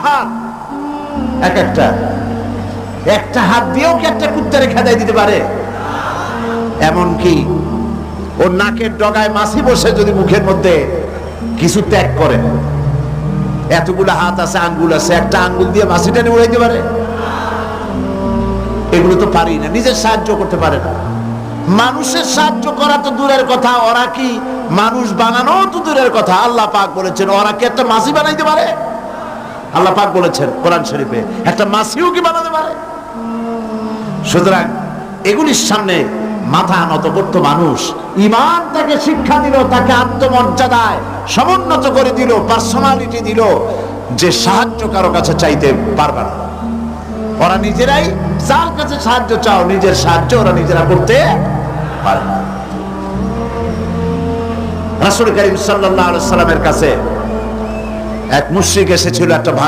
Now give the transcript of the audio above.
হাত, এক একটা হাত দিয়েও কি একটা কুত্তারে খেদাই দিতে পারে? এমনকি ওর নাকের ডগায় মাছি বসে যদি মুখের মধ্যে কিছু ত্যাগ করে, এতগুলো হাত আছে, আঙ্গুল আছে, একটা আঙ্গুল দিয়ে মাছিটা নিয়ে উড়াইতে পারে? এগুলো তো পারি না, নিজের সাহায্য করতে পারে না। মানুষের সাহায্য করা তো দূরের কথা, ওরা কি মানুষ বানানো তো দূরের কথা। আল্লাহ পাক বলেছেন ওরা কি একটা মাছি বানাইতে পারে? আল্লাহ পাক বলেছেন কোরআন শরীফে একটা মাছিও কি বানাতে পারে? সুতরাং এগুলির সামনে মাথা নত করত মানুষ। ঈমান তাকে শিক্ষা দিল, তাকে আত্মমর্যাদায় সমুন্নত করে দিল, পার্সোনালিটি দিল, যে সাহায্য কারো কাছে চাইতে পারবে না। ওরা নিজেরাই, যার কাছে সাহায্য চাও, নিজের সাহায্য ওরা নিজেরা করতে পারে না। রাসূল করিম সাল্লাল্লাহু আলাইহি ওয়াসাল্লামের কাছে এক মুশরিক এসেছিল একটা ভাঙা